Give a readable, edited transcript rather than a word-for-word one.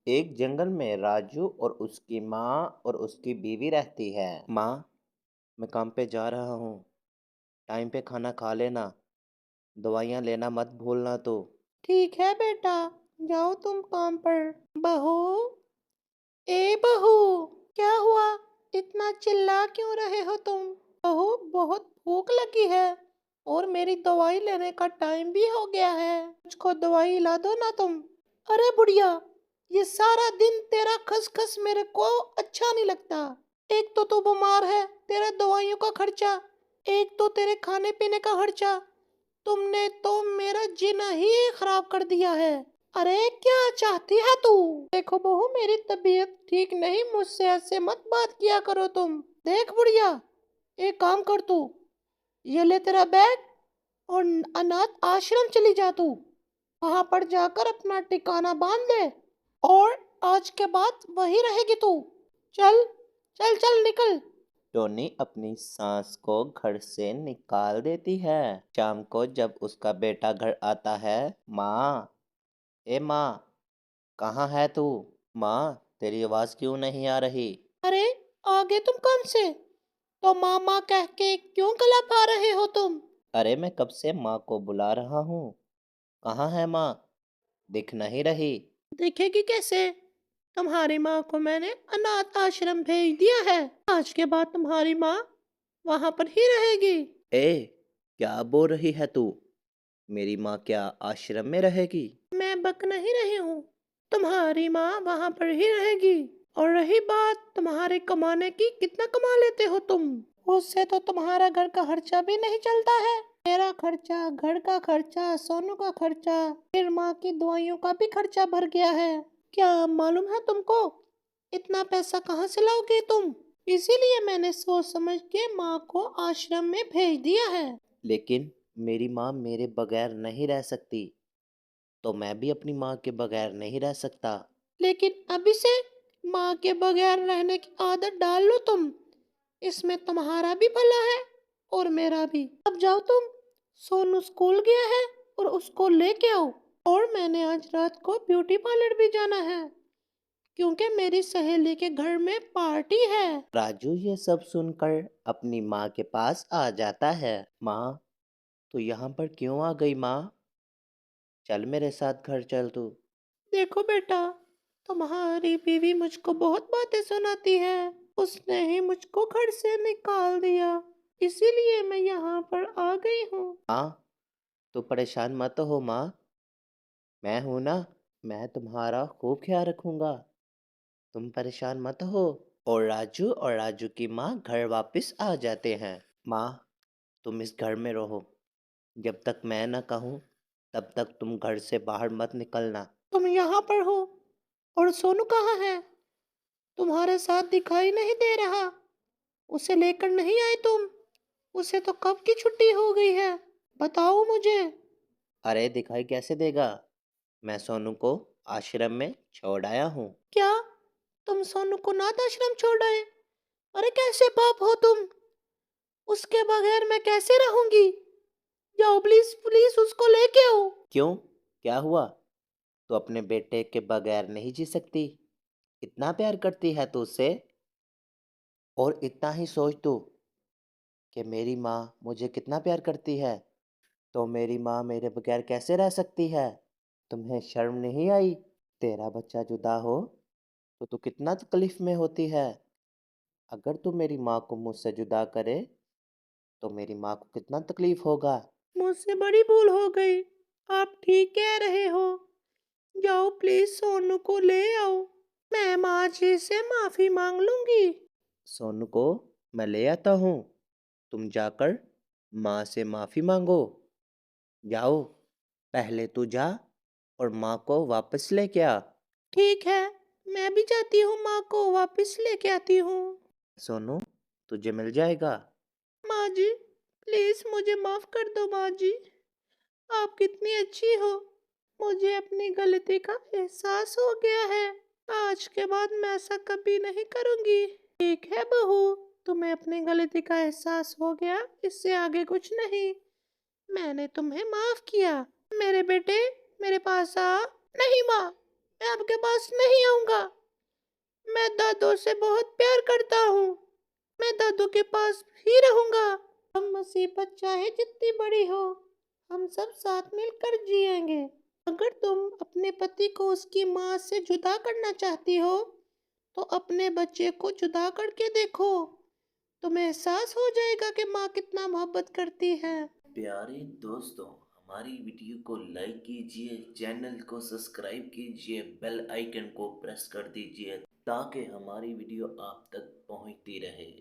एक जंगल में राजू और उसकी माँ और उसकी बीवी रहती है। माँ, मैं काम पे जा रहा हूँ। टाइम पे खाना खा लेना। दवाइयाँ लेना मत भूलना तो। ठीक है बेटा, जाओ तुम काम पर। बहू, ए बहू, क्या हुआ? इतना चिल्ला क्यों रहे हो तुम? बहू, बहुत भूख लगी है और मेरी दवाई लेने का टाइम भी हो गया है। मुझको दवाई ला दो ना तुम। अरे बुढ़िया, ये सारा दिन तेरा खसखस मेरे को अच्छा नहीं लगता। एक तो तू बीमार है, तेरा दवाइयों का खर्चा, एक तो तेरे खाने पीने का खर्चा। तुमने तो मेरा जीना ही खराब कर दिया है। अरे क्या चाहती है तू? देखो बहू, मेरी तबीयत ठीक नहीं, मुझसे ऐसे मत बात किया करो तुम। देख बुढ़िया, एक काम कर तू, ये ले तेरा बैग और अनाथ आश्रम चली जा तू। वहां पर जाकर अपना ठिकाना बांध ले और आज के बाद वही रहेगी तू। चल, चल चल निकल। टोनी अपनी सास को घर से निकाल देती है। शाम को जब उसका बेटा घर आता है, माँ, ए माँ, कहाँ है तू? माँ, तेरी आवाज़ क्यों नहीं आ रही? अरे, आगे तुम कौन से? तो मामा कह के क्यों गला पा रहे हो तुम? अरे मैं कब से माँ को बुला रहा हूँ। कहाँ है माँ? दिख नहीं रही। देखेगी कैसे? तुम्हारी माँ को मैंने अनाथ आश्रम भेज दिया है। आज के बाद तुम्हारी माँ वहां पर ही रहेगी। ए, क्या बोल रही है तू? मेरी माँ क्या आश्रम में रहेगी? मैं बक नहीं रही हूँ, तुम्हारी माँ वहां पर ही रहेगी। और रही बात तुम्हारे कमाने की, कितना कमा लेते हो तुम? उससे तो तुम्हारा घर का खर्चा भी नहीं चलता है। मेरा खर्चा, घर का खर्चा, सोनू का खर्चा, फिर माँ की दवाइयों का भी खर्चा भर गया है। क्या मालूम है तुमको? इतना पैसा कहाँ से लाओगे तुम? इसीलिए मैंने सोच समझ के माँ को आश्रम में भेज दिया है। लेकिन मेरी माँ मेरे बगैर नहीं रह सकती, तो मैं भी अपनी माँ के बगैर नहीं रह सकता। लेकिन अभी से माँ के बगैर रहने की आदत डाल लो तुम। इसमें तुम्हारा भी भला है और मेरा भी। अब जाओ तुम। सोनू स्कूल गया है और उसको लेके आओ। और मैंने आज रात को ब्यूटी पार्लर भी जाना है क्योंकि मेरी सहेली के घर में पार्टी है। राजू ये सब सुनकर अपनी माँ के पास आ जाता है। माँ, तू यहाँ पर क्यों आ गई माँ? चल मेरे साथ घर चल तू। देखो बेटा, तुम्हारी बीवी मुझको बहुत बातें सुनाती है। उसने ही मुझको घर से निकाल दिया, इसीलिए मैं यहाँ पर आ गई हूँ। माँ, तू परेशान मत हो माँ। मैं हूं ना, मैं तुम्हारा खूब ख्याल रखूंगा। तुम परेशान मत हो। और राजू की माँ घर वापस आ जाते हैं। माँ, तुम इस घर में रहो। जब तक मैं न कहूँ, तब तक तुम घर से बाहर मत निकलना। तुम यहाँ पर हो और सोनू कहाँ है? तुम्हारे साथ दिखाई नहीं दे रहा। उसे लेकर नहीं आए तुम? उसे तो कब की छुट्टी हो गई है, बताओ मुझे। अरे दिखाई कैसे देगा? मैं सोनू को आश्रम में छोड़ आया हूँ। क्या तुम सोनू को अनाथ आश्रम छोड़ आए? अरे कैसे बाप हो तुम? उसके बगैर मैं कैसे रहूंगी? जाओ प्लीज प्लीज उसको लेके आओ। क्यों? क्या हुआ? तू अपने बेटे के बगैर नहीं जी सकती? इतना प्यार करती है तू उससे? और इतना ही सोच तू कि मेरी माँ मुझे कितना प्यार करती है, तो मेरी माँ मेरे बगैर कैसे रह सकती है? तुम्हें शर्म नहीं आई? तेरा बच्चा जुदा हो तो तू कितना तकलीफ में होती है। अगर तू मेरी माँ को मुझसे जुदा करे तो मेरी माँ को कितना तकलीफ होगा। मुझसे बड़ी भूल हो गई, आप ठीक कह रहे हो। जाओ प्लीज सोनू को ले आओ, मैं माँ जी से माफी मांग लूंगी। सोनू को मैं ले आता हूँ। तुम जाकर माँ से माफ़ी मांगो। जाओ, पहले तू जा और माँ को वापस लेके आ। ठीक है, मैं भी जाती हूँ, माँ को वापस लेके आती हूँ। सोनू, तुझे मिल जाएगा। माँ जी, प्लीज मुझे माफ कर दो माँ जी। आप कितनी अच्छी हो। मुझे अपनी गलती का एहसास हो गया है। आज के बाद मैं ऐसा कभी नहीं करूंगी। ठीक है बहू, तुम्हें अपनी गलती का एहसास हो गया, इससे आगे कुछ नहीं। मैंने तुम्हें माफ किया। मेरे बेटे, मेरे पास आ। नहीं माँ, मैं आपके पास नहीं आऊंगा। मैं दादू से बहुत प्यार करता हूँ। मैं दादू के पास ही रहूंगा। हम मुसीबत चाहे जितनी बड़ी हो, हम सब साथ मिलकर जिएंगे। अगर तुम अपने पति को उसकी माँ से जुदा करना चाहती हो, तो अपने बच्चे को जुदा करके देखो। तुम्हें एहसास हो जाएगा कि माँ कितना मोहब्बत करती है। प्यारे दोस्तों, हमारी वीडियो को लाइक कीजिए, चैनल को सब्सक्राइब कीजिए, बेल आइकन को प्रेस कर दीजिए ताकि हमारी वीडियो आप तक पहुंचती रहे।